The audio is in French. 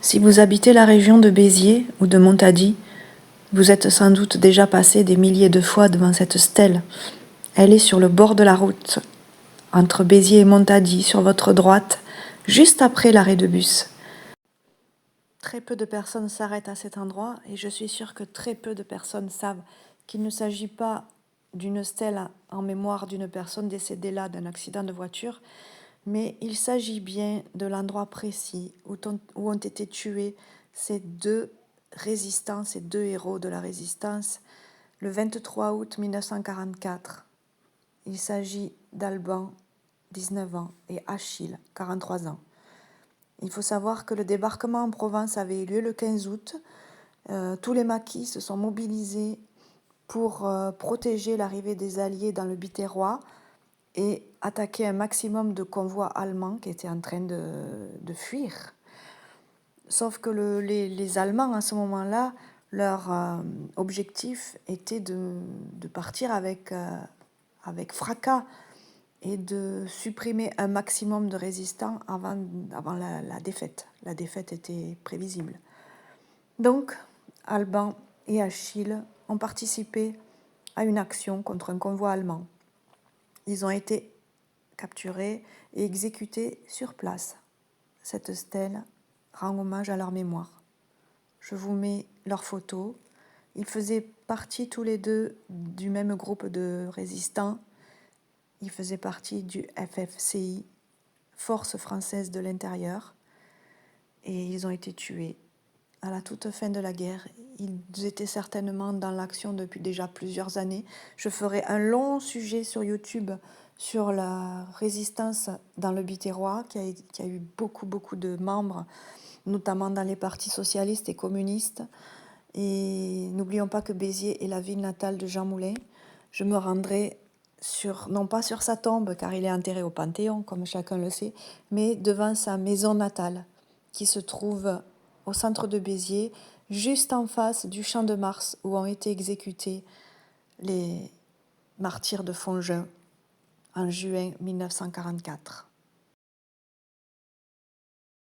Si vous habitez la région de Béziers ou de Montady, vous êtes sans doute déjà passé des milliers de fois devant cette stèle. Elle est sur le bord de la route, entre Béziers et Montady, sur votre droite, juste après l'arrêt de bus. Très peu de personnes s'arrêtent à cet endroit et je suis sûre que très peu de personnes savent qu'il ne s'agit pas d'une stèle en mémoire d'une personne décédée là d'un accident de voiture, mais il s'agit bien de l'endroit précis où ont été tués ces deux résistants, ces deux héros de la résistance, le 23 août 1944. Il s'agit d'Alban, 19 ans, et Achille, 43 ans. Il faut savoir que le débarquement en Provence avait eu lieu le 15 août. Tous les maquis se sont mobilisés pour protéger l'arrivée des Alliés dans le Biterrois et attaquer un maximum de convois allemands qui étaient en train de fuir. Sauf que les Allemands, à ce moment-là, leur objectif était de partir avec fracas et de supprimer un maximum de résistants avant la défaite. La défaite était prévisible. Donc, Alban et Achille ont participé à une action contre un convoi allemand. Ils ont été capturés et exécutés sur place. Cette stèle rend hommage à leur mémoire. Je vous mets leurs photos. Ils faisaient partie tous les deux du même groupe de résistants. Ils faisaient partie du FFCI, Force française de l'intérieur, et ils ont été tués à la toute fin de la guerre. Ils étaient certainement dans l'action depuis déjà plusieurs années. Je ferai un long sujet sur YouTube sur la résistance dans le Biterrois, qui a eu beaucoup de membres, notamment dans les partis socialistes et communistes. Et n'oublions pas que Béziers est la ville natale de Jean Moulin. Je me rendrai non pas sur sa tombe, car il est enterré au Panthéon, comme chacun le sait, mais devant sa maison natale, qui se trouve au centre de Béziers, juste en face du Champ de Mars, où ont été exécutés les martyrs de Fongin en juin 1944.